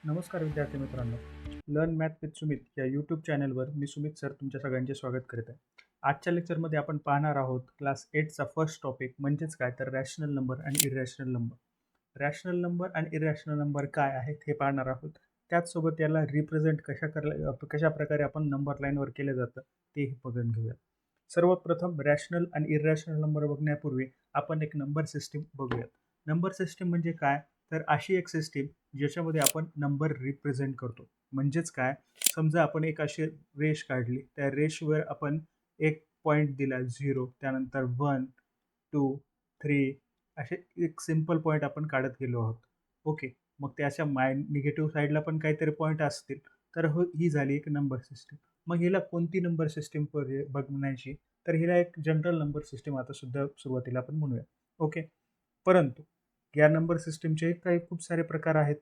नमस्कार विद्यार्थी मित्रांनो. लर्न मॅथ विथ सुमित या यूट्यूब चॅनलवर मी सुमित सर तुमच्या सगळ्यांचे स्वागत करीत आहे. आजच्या लेक्चरमध्ये आपण पाहणार आहोत क्लास 8चा फर्स्ट टॉपिक म्हणजेच काय तर रॅशनल नंबर आणि इरॅशनल नंबर. रॅशनल नंबर आणि इरॅशनल नंबर काय आहेत हे पाहणार आहोत. त्याचसोबत याला रिप्रेझेंट कशा प्रकारे आपण नंबर लाईनवर केलं जातं तेही बघून घेऊया. सर्वात प्रथम रॅशनल आणि इरॅशनल नंबर बघण्यापूर्वी आपण एक नंबर सिस्टीम बघूयात. नंबर सिस्टीम म्हणजे काय तर अशी एक सिस्टीम ज्याच्यामध्ये आपण नंबर रिप्रेझेंट करतो. म्हणजेच काय, समजा आपण एक अशी रेष काढली, त्या रेषवर आपण एक पॉईंट दिला 0, त्यानंतर 1, 2, 3 असे एक सिंपल पॉईंट आपण काढत गेलो आहोत. ओके. मग त्याच्या निगेटिव्ह साईडला पण काहीतरी पॉईंट असतील. तर ही झाली एक नंबर सिस्टीम. मग हिला कोणती नंबर सिस्टीम बघण्याची, तर हिला एक जनरल नंबर सिस्टीम आता सुद्धा सुरुवातीला आपण म्हणूया. ओके. परंतु या नंबर सिस्टीमचे काही खूप सारे प्रकार आहेत.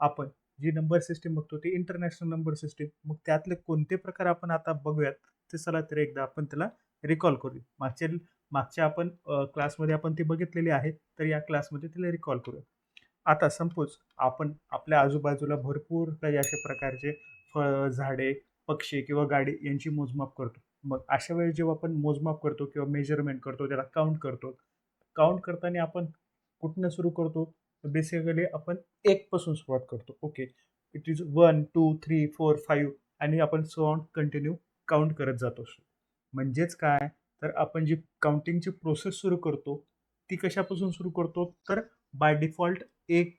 आपण जी नंबर सिस्टीम बघतो ती इंटरनॅशनल नंबर सिस्टीम. मग त्यातले कोणते प्रकार आपण आता बघूयात, ते चला तर एकदा आपण त्याला रिकॉल करूया. मागच्या आपण क्लासमध्ये आपण ती बघितलेली आहे, तर या क्लासमध्ये तिला रिकॉल करूया. आता सपोज आपण आपल्या आजूबाजूला भरपूर काही अशा प्रकारचे फळं, झाडे, पक्षी किंवा गाडी यांची मोजमाप करतो. मग अशा वेळी जेव्हा आपण मोजमाप करतो किंवा मेजरमेंट करतो, त्याला काउंट करतो. काउंट करताना आपण कुठनं सुरू करतो? तर बेसिकली आपण 1 पासून सुरुवात करतो. ओके. इट इज 1, 2, 3, 4, 5 आणि आपण सो ऑन कंटिन्यू काउंट करत जातो. म्हणजेच काय, तर आपण जी काउंटिंगची प्रोसेस सुरू करतो, ती कशापासून सुरू करतो? तर बाय डिफॉल्ट 1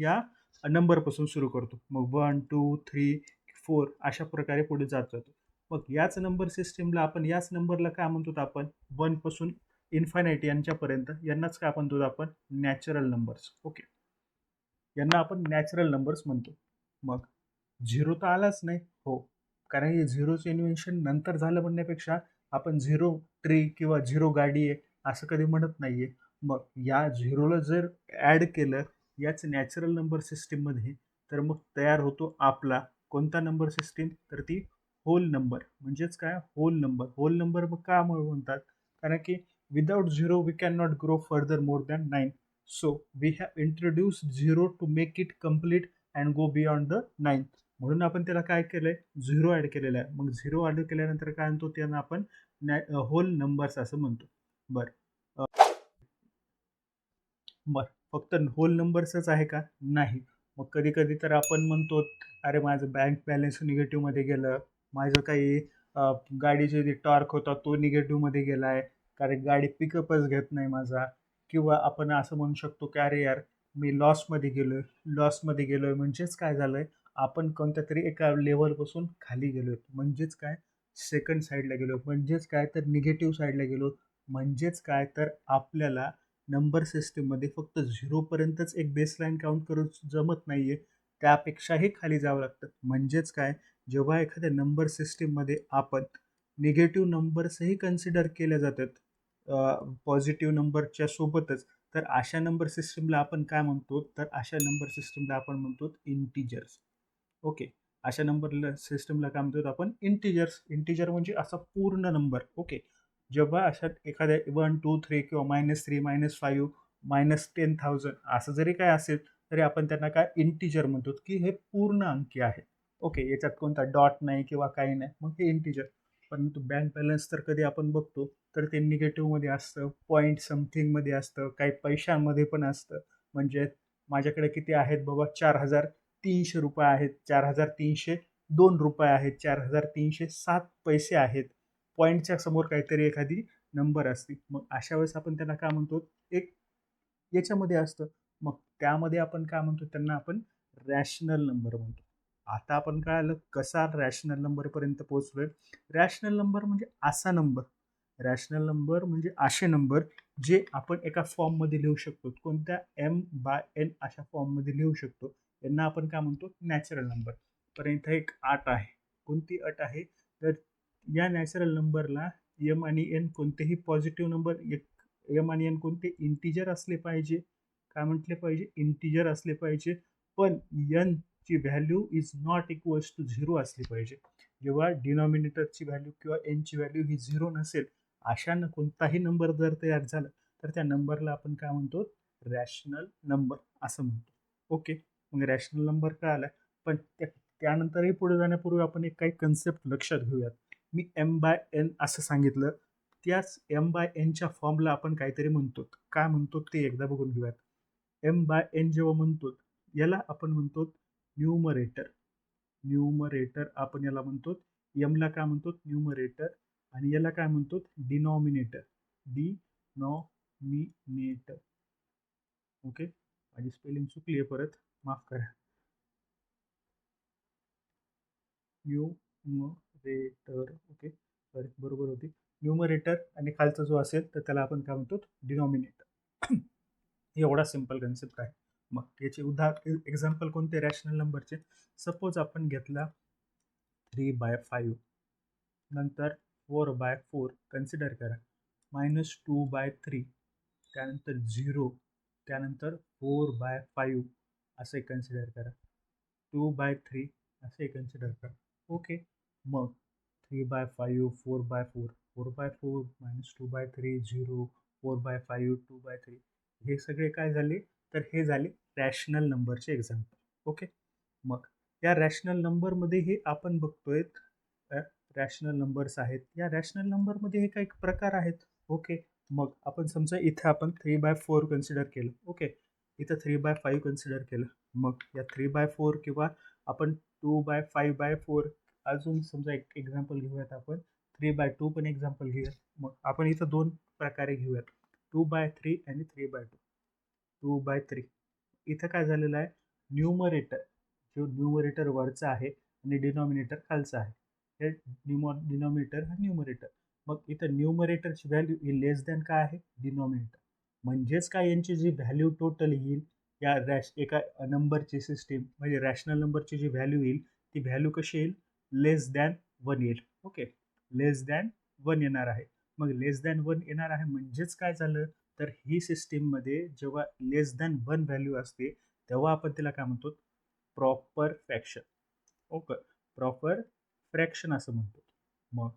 या नंबरपासून सुरू करतो. मग 1, 2, 3, 4 अशा प्रकारे पुढे जात जातो. मग याच नंबर सिस्टमला आपण याच नंबरला काय म्हणतो आपण 1 पासून इन्फायनाईट यांच्यापर्यंत यांनाच काय म्हणतो आपण नॅचरल नंबर्स. ओके. यांना आपण नॅचरल नंबर्स म्हणतो. मग 0 तर आलाच नाही. हो. कारण हे 0चं इन्व्हेन्शन नंतर झालं म्हणण्यापेक्षा आपण 0 ट्री किंवा 0 गाडी आहे असं कधी म्हणत नाहीये. मग या 0ला जर ॲड केलं याच नॅचरल नंबर सिस्टीममध्ये, तर मग तयार होतो आपला कोणता नंबर सिस्टीम, तर ती होल नंबर. म्हणजेच काय होल नंबर. होल नंबर मग का म्हणतात? कारण की without 0 we can not grow further more than 9. So we have introduced 0 to make it complete and go beyond the 9th. म्हणून आपण त्याला काय केलंय 0 ऍड केलेला आहे. मग 0 ऍड केल्यानंतर काय म्हणतो त्यांना आपण होल नंबर्स असं म्हणतो. बरं. बरं. फक्त होल नंबर्सच आहे का? नाही. मग कधी-कधी तर आपण म्हणतो, "अरे माझं बँक बॅलन्स निगेटिव्हमध्ये गेलं. माझं काही गाडीचे जे टॉर्क होता तो निगेटिव्हमध्ये गेलाय. कारण गाडी पिकअपच घेत नाही माझा." किंवा आपण असं म्हणू शकतो, की "अरे यार, मी लॉसमध्ये गेलोय." लॉसमध्ये गेलोय म्हणजेच काय झालंय, आपण कोणत्यातरी एका लेव्हलपासून खाली गेलोय. म्हणजेच काय, सेकंड साईडला गेलो. म्हणजेच काय, तर निगेटिव्ह साईडला गेलो. म्हणजेच काय, तर आपल्याला नंबर सिस्टीममध्ये फक्त 0 पर्यंतच एक बेसलाईन काउंट करून जमत नाहीये. त्यापेक्षाही खाली जावं लागतं. म्हणजेच काय, जेव्हा एखाद्या नंबर सिस्टीममध्ये आपण निगेटिव्ह नंबर्सही कन्सिडर केल्या जातात पॉझिटिव्ह नंबरच्या सोबतच, तर अशा नंबर सिस्टीमला आपण काय म्हणतो? तर अशा नंबर सिस्टीमला आपण म्हणतो इंटिजर्स. ओके. अशा नंबर सिस्टमला काय म्हणतो आपण इंटिजर्स. इंटिजर म्हणजे असा पूर्ण नंबर. ओके. जेव्हा अशा एखाद्या 1, 2, 3 किंवा -3, -5, -10,000 असं जरी काय असेल, तरी आपण त्यांना काय इंटिजर म्हणतो, की हे पूर्ण अंकी आहे. ओके. याच्यात कोणता डॉट नाही किंवा काही नाही. मग हे इंटिजर. परंतु बँक बॅलन्स तर कधी आपण बघतो, तर ते निगेटिव्हमध्ये असतं, पॉइंट समथिंगमध्ये असतं, काही पैशांमध्ये पण असतं. म्हणजे माझ्याकडे किती आहेत बाबा ₹4,300 आहेत, ₹4,302 आहेत, ₹4,307 आहेत. पॉइंटच्या समोर काहीतरी एखादी नंबर असते. मग अशा वेळेस आपण त्याला काय म्हणतो, एक याच्यामध्ये असतं. मग त्यामध्ये आपण काय म्हणतो, त्यांना आपण रॅशनल नंबर म्हणतो. आता आपण कळालं कसा रॅशनल नंबरपर्यंत पोहोचलोय. रॅशनल नंबर म्हणजे असा नंबर. रॅशनल नंबर म्हणजे असे नंबर जे आपण एका फॉर्ममध्ये लिहू शकतो. कोणत्या m/n अशा फॉर्ममध्ये लिहू शकतो. यांना आपण काय म्हणतो नॅचरल नंबर. पण इथं एक अट आहे. कोणती अट आहे? तर या नॅचरल नंबरला m आणि n कोणतेही पॉझिटिव्ह नंबर m आणि n कोणते इंटिजर असले पाहिजे. काय म्हटले पाहिजे? इंटिजर असले पाहिजे. पण n ची value is not equals to 0 असली पाहिजे. जेव्हा डिनॉमिनेटरची व्हॅल्यू किंवा n ची व्हॅल्यू ही 0 नसेल, अशानं कोणताही नंबर जर तयार झाला, तर त्या नंबरला आपण काय म्हणतो? रॅशनल नंबर असं म्हणतो. ओके. मग रॅशनल नंबर कळाला. पण त्यानंतरही पुढे जाण्यापूर्वी आपण एक काही कन्सेप्ट लक्षात घेऊयात. मी M/N असं सांगितलं, त्याच M/Nच्या फॉर्मला आपण काहीतरी म्हणतो. काय म्हणतो ते एकदा बघून घेऊयात. M/N जेव्हा म्हणतो, याला आपण म्हणतो न्यूमरेटर. न्यूमरेटर आपण याला म्हणतो. एमला काय म्हणतो? न्यूमरेटर. आणि याला काय म्हणतो? डिनॉमिनेटर. डिनॉमिनेटर. ओके, माझी स्पेलिंग चुकली आहे, परत माफ करा. न्यूमरेटर. ओके, सॉरी, बरोबर होती. न्यूमरेटर आणि खालचा जो असेल तर त्याला आपण काय म्हणतो? डिनॉमिनेटर. एवढा सिंपल कन्सेप्ट आहे. मग याचे एक्झाम्पल कोणते रॅशनल नंबरचे? सपोज आपण घेतला 3/5, नंतर 4/4 कन्सिडर करा, -2/3, त्यानंतर 0, त्यानंतर 4/5 असे कन्सिडर करा, 2/3 असे कन्सिडर करा. ओके, मग 3/5, 4/4, 4/4, -2/3, 0, 4/5, 2/3, हे सगळे काय झाले? तर हे झाले रॅशनल नंबरचे एक्झाम्पल. ओके, मग या रॅशनल नंबरमध्ये हे आपण बघतोय रॅशनल नंबर्स आहेत. या रॅशनल नंबरमध्ये हे काही प्रकार आहेत. ओके, मग आपण समजा इथे आपण 3/4 कन्सिडर केलं. ओके, इथं 3/5 कन्सिडर केलं. मग या 3/4 किंवा आपण 2/5/4, अजून समजा एक एक्झाम्पल घेऊयात, आपण 3/2 पण एक्झाम्पल घेऊयात. मग आपण इथं दोन प्रकारे घेऊयात, 2/3 आणि 3/2. 2/3 इथं काय झालेलं आहे? न्यूमरेटर, जो न्यूमरेटर वरचा आहे आणि डिनॉमिनेटर खालचा आहे, हे डिनॉमिनेटर हा न्यूमरेटर. मग इथं न्यूमरेटरची व्हॅल्यू ही लेस दॅन काय आहे? डिनॉमिनेटर. म्हणजेच काय, यांची जी व्हॅल्यू टोटल येईल या एका नंबरची सिस्टीम म्हणजे रॅशनल नंबरची जी व्हॅल्यू येईल, ती व्हॅल्यू कशी येईल? लेस दॅन 1 येईल. ओके, लेस दॅन 1 येणार आहे. मग लेस दॅन 1 येणार आहे म्हणजेच काय झालं? तर ही सिस्टीममध्ये जेव्हा लेस दॅन 1 व्हॅल्यू असते तेव्हा आपण तिला काय म्हणतो? Proper fraction. Okay, proper fraction असं म्हणतो. मग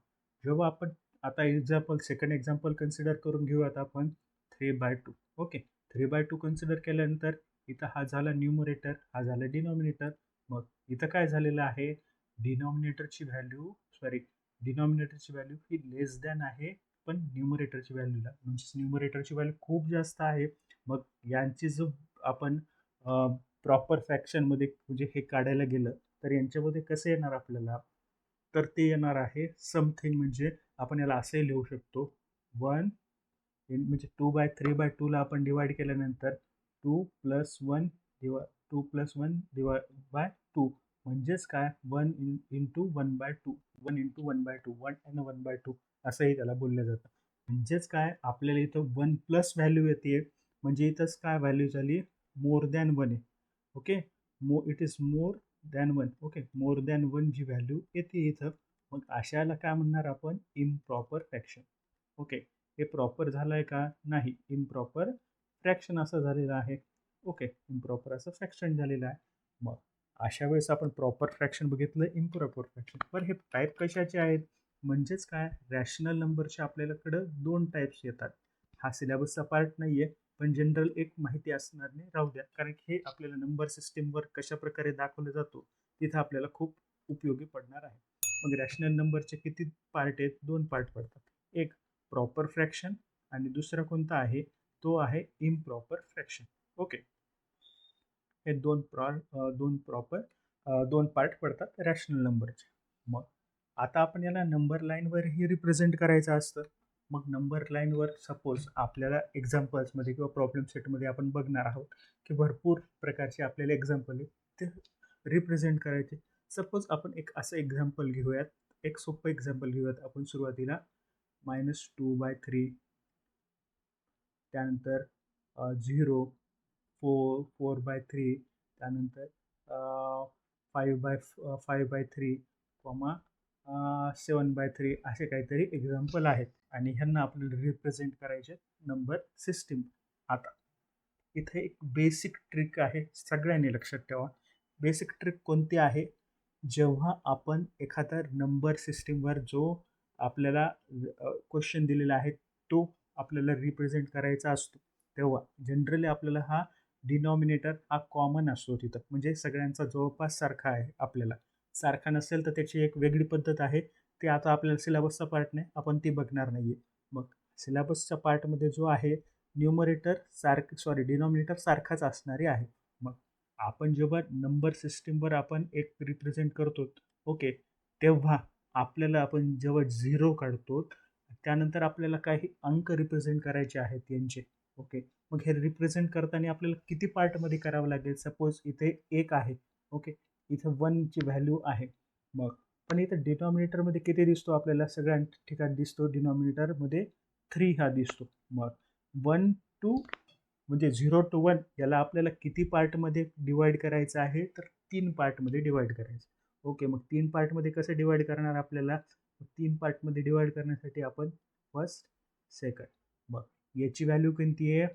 जेव्हा आपण आता एक्झाम्पल, सेकंड एक्झाम्पल कन्सिडर करून घेऊयात आपण 3/2. ओके, 3/2 कन्सिडर केल्यानंतर इथं हा झाला न्यूमरेटर, हा झाला डिनॉमिनेटर. मग इथं काय झालेलं आहे? डिनॉमिनेटरची व्हॅल्यू, सॉरी, डिनॉमिनेटरची व्हॅल्यू ही लेस दॅन आहे, पण न्यूमरेटरची व्हॅल्यूला, म्हणजे न्यूमरेटरची व्हॅल्यू खूप जास्त आहे. मग यांची जो आपण प्रॉपर फ्रॅक्शनमध्ये म्हणजे हे काढायला गेलं तर यांच्यामध्ये कसं येणार आपल्याला? तर ते येणार आहे समथिंग, म्हणजे आपण याला असंही लिहू शकतो, 1 म्हणजे 2/3/2ला आपण डिवाइड केल्यानंतर 2 + 1 2 + 1 बाय 2, म्हणजेच काय? 1 इंटू 1/2, 1 इंटू 1/2, 1 आणि 1/2 असंही त्याला बोललं जातं. म्हणजेच काय, आपल्याला इथं 1 प्लस व्हॅल्यू येते, म्हणजे इथंच काय व्हॅल्यू झाली? मोर दॅन 1 आहे. Okay, it is more than 1. Okay, more than 1 जी व्हॅल्यू येते इथं, मग अशाला काय म्हणणार आपण? Improper fraction. ओके, हे प्रॉपर झालं आहे का? नाही, इम्प्रॉपर फ्रॅक्शन असं झालेलं आहे. ओके, इम्प्रॉपर असं फ्रॅक्शन झालेलं आहे. मग अशा वेळेस आपण प्रॉपर फ्रॅक्शन बघितलं, इम्प्रॉपर फ्रॅक्शन. बरं, हे टाईप कशाचे आहेत? म्हणजेच काय, रॅशनल नंबरचे आपल्याकडं 2 टाईप्स येतात. हा सिलेबसचा पार्ट नाही आहे, पण जनरल एक माहिती असणार नाही, राहू द्या, कारण की हे आपल्याला नंबर सिस्टीमवर कशा प्रकारे दाखवलं जातो तिथं आपल्याला खूप उपयोगी पडणार आहे. मग रॅशनल नंबरचे किती पार्ट आहेत? 2 पार्ट पडतात. एक प्रॉपर फ्रॅक्शन आणि दुसरा कोणता आहे? तो आहे इम्प्रॉपर फ्रॅक्शन. ओके, हे दोन प्रॉपर 2 पार्ट पडतात रॅशनल नंबरचे. मग आता आपण याला नंबर लाईनवरही रिप्रेझेंट करायचं असतं. मग नंबर लाईनवर सपोज आपल्याला एक्झाम्पल्समध्ये किंवा प्रॉब्लेम सेटमध्ये आपण बघणार आहोत की भरपूर प्रकारचे आपल्याला एक्झाम्पल आहे, ते रिप्रेझेंट करायचे. सपोज आपण एक असं एक्झाम्पल घेऊयात, एक सोपं एक्झाम्पल घेऊयात आपण सुरुवातीला, -2/3, त्यानंतर 0, 4/3, त्यानंतर 5/3, 7/3 असे काहीतरी एक्झाम्पल आहेत आणि ह्यांना आपल्याला रिप्रेझेंट करायचे नंबर सिस्टीम. आता इथे एक बेसिक ट्रिक आहे, सगळ्यांनी लक्षात ठेवा. बेसिक ट्रिक कोणती आहे? जेव्हा आपण एखादा नंबर सिस्टीमवर जो आपल्याला क्वेश्चन दिलेला आहे तो आपल्याला रिप्रेझेंट करायचा असतो, तेव्हा जनरली आपल्याला हा डिनॉमिनेटर हा कॉमन असतो तिथं, म्हणजे सगळ्यांचा जवळपास सारखा आहे. आपल्याला सारखा नसेल तर त्याची एक वेगळी पद्धत आहे. ते आता आपल्याला सिलेबसचा पार्ट नाही, आपण ती बघणार नाहीये. मग सिलेबसच्या पार्टमध्ये जो आहे न्यूमरेटर डिनॉमिनेटर सारखाच असणारे आहे. मग आपण जेव्हा नंबर सिस्टीमवर आपण एक रिप्रेझेंट करतो, ओके, तेव्हा आपल्याला आपण जेव्हा 0 काढतो, त्यानंतर आपल्याला काही अंक रिप्रेझेंट करायचे आहेत यांचे. ओके, मग हे रिप्रेझेंट करताना आपल्याला किती पार्टमध्ये करावं लागेल? सपोज इथे 1 आहे, ओके, इथे 1 ची व्हॅल्यू आहे. मग पण इथे डिनॉमिनेटरमध्ये किती दिसतो आपल्याला? सगळ्या ठिकाणी दिसतो डिनॉमिनेटरमध्ये 3 हा दिसतो. मग 1 टू म्हणजे 0 टू 1 याला आपल्याला किती पार्टमध्ये डिवाइड करायचं आहे? तर 3 पार्टमध्ये डिवाइड करायचं. ओके, मग 3 पार्टमध्ये कसं डिवाइड करणार आपल्याला? 3 पार्टमध्ये डिवाइड करण्यासाठी आपण फर्स्ट, सेकंड, मग याची व्हॅल्यू किती आहे?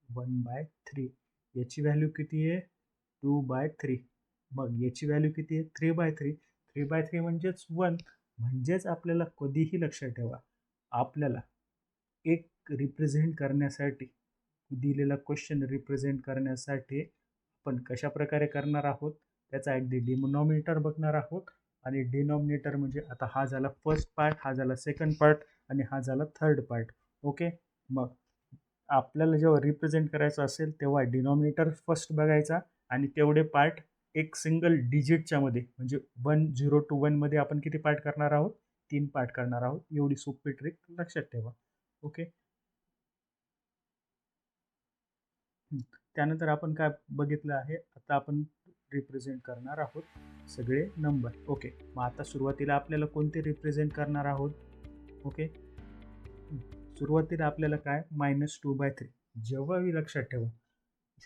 1/3. याची व्हॅल्यू किती आहे? 2/3. मग याची व्हॅल्यू किती आहे? 3/3. 3/3 म्हणजेच 1. म्हणजेच आपल्याला कधीही लक्षात ठेवा, आपल्याला एक रिप्रेझेंट करण्यासाठी, दिलेला क्वेश्चन रिप्रेझेंट करण्यासाठी आपण कशा प्रकारे करणार आहोत, त्याचा अगदी डिनॉमिनेटर बघणार आहोत. आणि डिनॉमिनेटर म्हणजे आता हा झाला फर्स्ट पार्ट, हा झाला सेकंड पार्ट आणि हा झाला थर्ड पार्ट. ओके, मग आपल्याला जेव्हा रिप्रेझेंट करायचं असेल तेव्हा डिनॉमिनेटर फर्स्ट बघायचा आणि तेवढे पार्ट एक सिंगल डिजिटच्या मध्ये म्हणजे 10 to 1 मध्ये आपण किती पार्ट करणार आहोत? 3 पार्ट करणार आहोत. एवढी सोपी ट्रिक लक्षात ठेवा. ओके, त्यानंतर आपण काय बघितलं आहे, आता आपण रिप्रेझेंट करणार आहोत सगळे नंबर. ओके, मग आता सुरुवातीला आपल्याला कोणते रिप्रेझेंट करणार आहोत? ओके, सुरुवातीला आपल्याला काय? -2/3. जेव्हा मी लक्षात ठेवा,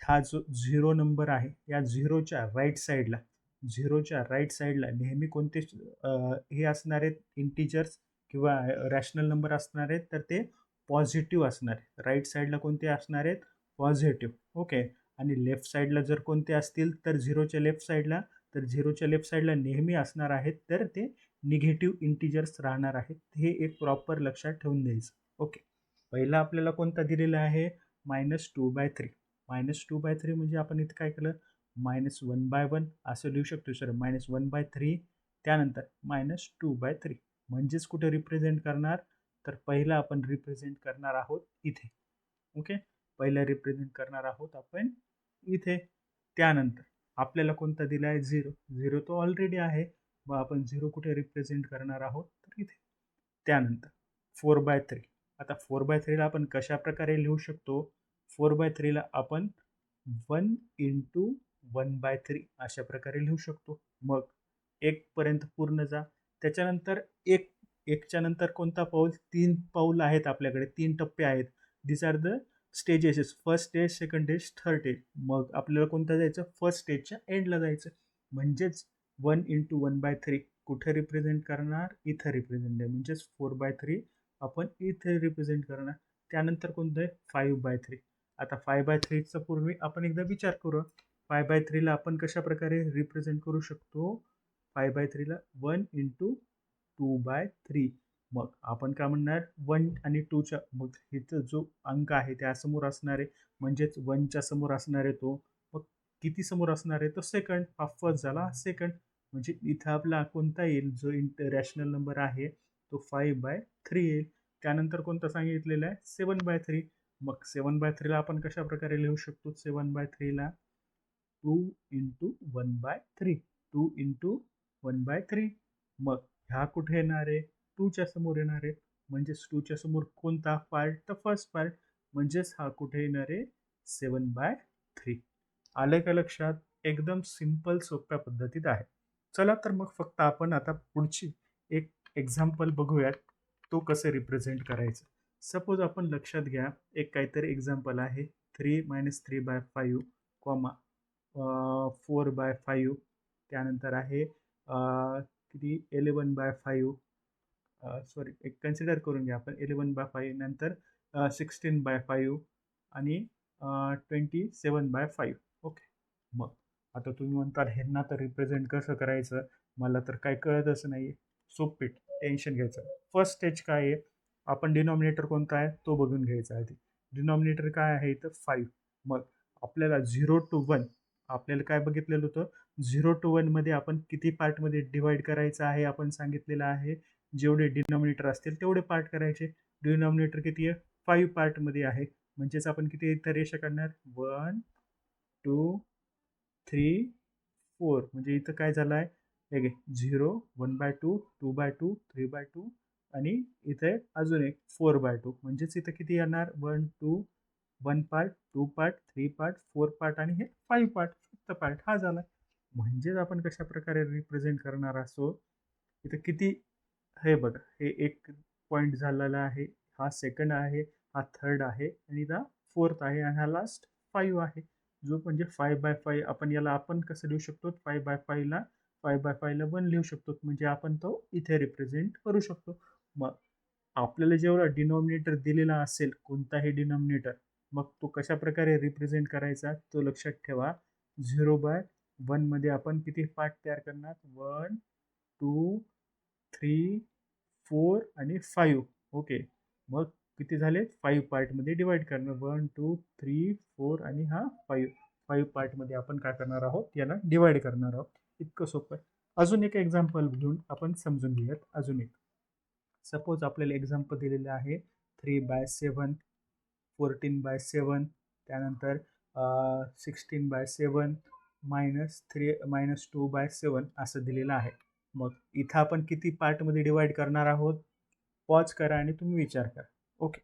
हा जो 0 नंबर आहे या झिरोच्या राईट साईडला नेहमी कोणते हे असणार आहेत? इंटिजर्स किंवा रॅशनल नंबर असणार आहेत, तर ते पॉझिटिव्ह असणार आहे. राईट साईडला कोणते असणार आहेत? पॉझिटिव्ह. ओके, आणि लेफ्ट साईडला जर कोणते असतील तर झिरोच्या लेफ्ट साईडला नेहमी असणार आहेत, तर ते निगेटिव्ह इंटिजर्स राहणार आहेत. हे एक प्रॉपर लक्षात ठेवून द्यायचं. ओके, पहिला आपल्याला कोणता दिलेला आहे? -2/3. -2/3 म्हणजे आपण इथे काय केलं? -1/1 असं लिहू शकतो सर. -1/3 त्यानंतर -2/3 म्हणजेच कुठे रिप्रेझेंट करणार? तर पहिला आपण रिप्रेझेंट करणार आहोत इथे. ओके, पहिला रिप्रेझेंट करणार आहोत आपण इथे. त्यानंतर आपल्याला कोणता दिला आहे? 0. 0 तो ऑलरेडी आहे, मग आपण 0 कुठे रिप्रेझेंट करणार आहोत? तर इथे. त्यानंतर 4/3. आता 4/3 ला आपण कशा प्रकारे लिहू शकतो? 4/3 ला आपण 1 इंटू 1/3 अशा प्रकारे लिहू शकतो. मग 1 पर्यंत पूर्ण जा. त्याच्यानंतर 1, 1च्या नंतर कोणता पाऊल? 3 पाऊल आहेत आपल्याकडे, 3 टप्पे आहेत. This are the stages. First stage, second stage, third stage. मग आपल्याला कोणतं जायचं? फर्स्ट स्टेजच्या एंडला जायचं. म्हणजेच 1 इंटू 1/3 कुठे रिप्रेझेंट करणार? इथं रिप्रेझेंट आहे. म्हणजेच 4/3 आपण इथे रिप्रेझेंट करणार. त्यानंतर कोणतं आहे? 5/3. आता 5/3चा पूर्वी आपण एकदा विचार करू. 5/3 ला आपण कशा प्रकारे रिप्रेझेंट करू शकतो? 5/3 ला 1 इंटू 2/3. मग आपण काय म्हणणार? 1 आणि 2च्या, मग इथं जो अंक आहे त्यासमोर असणार आहे, म्हणजेच 1च्या समोर असणार आहे तो. मग किती समोर असणार आहे? तो सेकंड. हा फर्स्ट झाला, सेकंड. म्हणजे इथं आपला कोणता येईल? जो रॅशनल नंबर आहे तो 5/3 येईल. त्यानंतर कोणता सांगितलेला आहे? 7/3. मग 7/3 ला आपण कशा प्रकारे लिहू शकतो? 7/3 ला 2 इंटू 1/3. 2 इंटू 1/3. मग ह्या कुठे येणार आहे? 2च्या समोर येणार आहे. म्हणजेच 2च्या समोर कोणता पार्ट? तर फर्स्ट पार्ट. म्हणजेच हा कुठे येणार आहे? 7/3. आलं का लक्षात? एकदम सिंपल सोप्या पद्धतीत आहे. चला तर मग फक्त आपण आता पुढची एक एक्झाम्पल बघूयात, तो कसं रिप्रेझेंट करायचं. सपोज आपण लक्षात घ्या, एक काहीतरी एक्झाम्पल आहे. 3-3/5 कॉमा 4/5. त्यानंतर आहे किती? 11/5. सॉरी, एक कन्सिडर करून घ्या आपण. 11/5 नंतर 16/5 आणि 27/5. ओके, मग आता तुम्ही म्हणता ह्यांना तर रिप्रेझेंट कसं करायचं? मला तर काय कळतच नाही. सोपीट, टेन्शन घ्यायचं. फर्स्ट स्टेज काय आहे? आपण डिनॉमिनेटर कोणता आहे तो बघून घ्यायचा आधी. डिनॉमिनेटर काय आहे इथं? 5. मग आपल्याला 0 to 1 आपल्याला काय बघितलेलं होतं 0 to 1 मध्ये आपण किती पार्टमध्ये डिवाइड करायचं आहे आपण सांगितलेलं आहे. जेवढे डिनॉमिनेटर असतील तेवढे पार्ट करायचे. डिनॉमिनेटर किती आहे 5 पार्टमध्ये आहे. म्हणजेच आपण किती इथं रेषा काढणार 1 2 3 4 म्हणजे इथं काय झालं आहे हे घे 0 1/2 2/2 3/2 आणि इथे अजून एक 4/2 म्हणजेच इथं किती येणार 1 2 1 पार्ट 2 पार्ट 3 पार्ट 4 पार्ट आणि हे 5 पार्ट फिफ्थ पार्ट हा झाला. म्हणजेच आपण कशा प्रकारे रिप्रेझेंट करणार असो इथं किती हे बघा हे एक पॉईंट झालेला आहे, हा सेकंड आहे, हा थर्ड आहे आणि इथं फोर्थ आहे आणि हा लास्ट 5 आहे. जो म्हणजे 5/5 आपण याला आपण कसं लिहू शकतो 5/5 ला 5/5 ला 1 लिहू शकतो म्हणजे आपण तो इथे रिप्रेझेंट करू शकतो. मग आपल्याला जेवढा डिनॉमिनेटर दिलेला असेल कोणताही डिनॉमिनेटर मग तो कशा प्रकारे रिप्रेझेंट करायचा तो लक्षात ठेवा. 0/1 मध्ये आपण किती पार्ट तयार करणार 1 2 3 4 आणि 5 ओके. मग किती झाले 5 पार्टमध्ये डिवाइड करणार 1 2 3 4 आणि हा 5 पार्टमध्ये आपण काय करणार आहोत याला डिवाइड करणार आहोत. इतकं सोपं आहे. अजून एक एक्झाम्पल घेऊन आपण समजून घेऊयात. अजून एक सपोज आपल्याला एक्झाम्पल दिलेलं आहे 3/7 14/7 त्यानंतर 16/7 -2/7 असं दिलेलं आहे. मग इथं आपण किती पार्टमध्ये डिवाइड करणार आहोत पॉज करा आणि तुम्ही विचार करा. ओके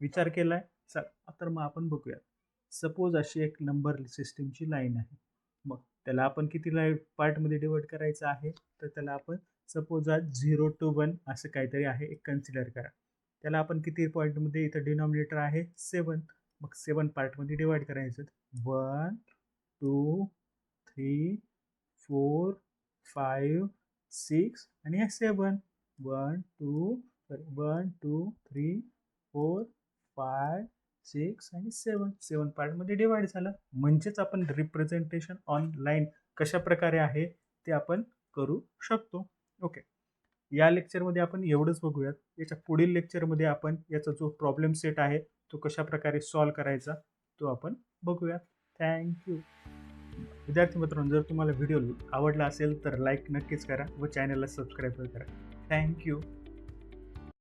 विचार केलाय चला तर मग आपण बघूया. सपोज अशी एक नंबर सिस्टीमची लाईन आहे. मग त्याला आपण किती पार्टमध्ये डिवाइड करायचं आहे तर त्याला आपण सपोज आज 0 to 1 असं काहीतरी आहे एक कन्सिडर करा. त्याला आपण किती पॉईंटमध्ये इथं डिनॉमिनेटर आहे 7 मग 7 पार्टमध्ये डिवाइड करायचं 1 2 3 4 5 6 आणि हे 7 1 2 3 4 5 6 आणि 7 पार्टमध्ये डिवाइड झालं. म्हणजेच आपण रिप्रेझेंटेशन ऑन लाईन कशा प्रकारे आहे ते आपण करू शकतो. ओके या लेक्चरमध्ये आपण एवढंच बघूयात. याच्या पुढील लेक्चरमध्ये आपण याचा जो प्रॉब्लेम सेट आहे तो कशा प्रकारे सॉल्व करायचा तो आपण बघूयात. थँक्यू. विद्यार्थी मित्रांनो जर तुम्हाला व्हिडिओ आवडला असेल तर लाईक नक्कीच करा व चॅनलला सबस्क्राईब करा. थँक्यू.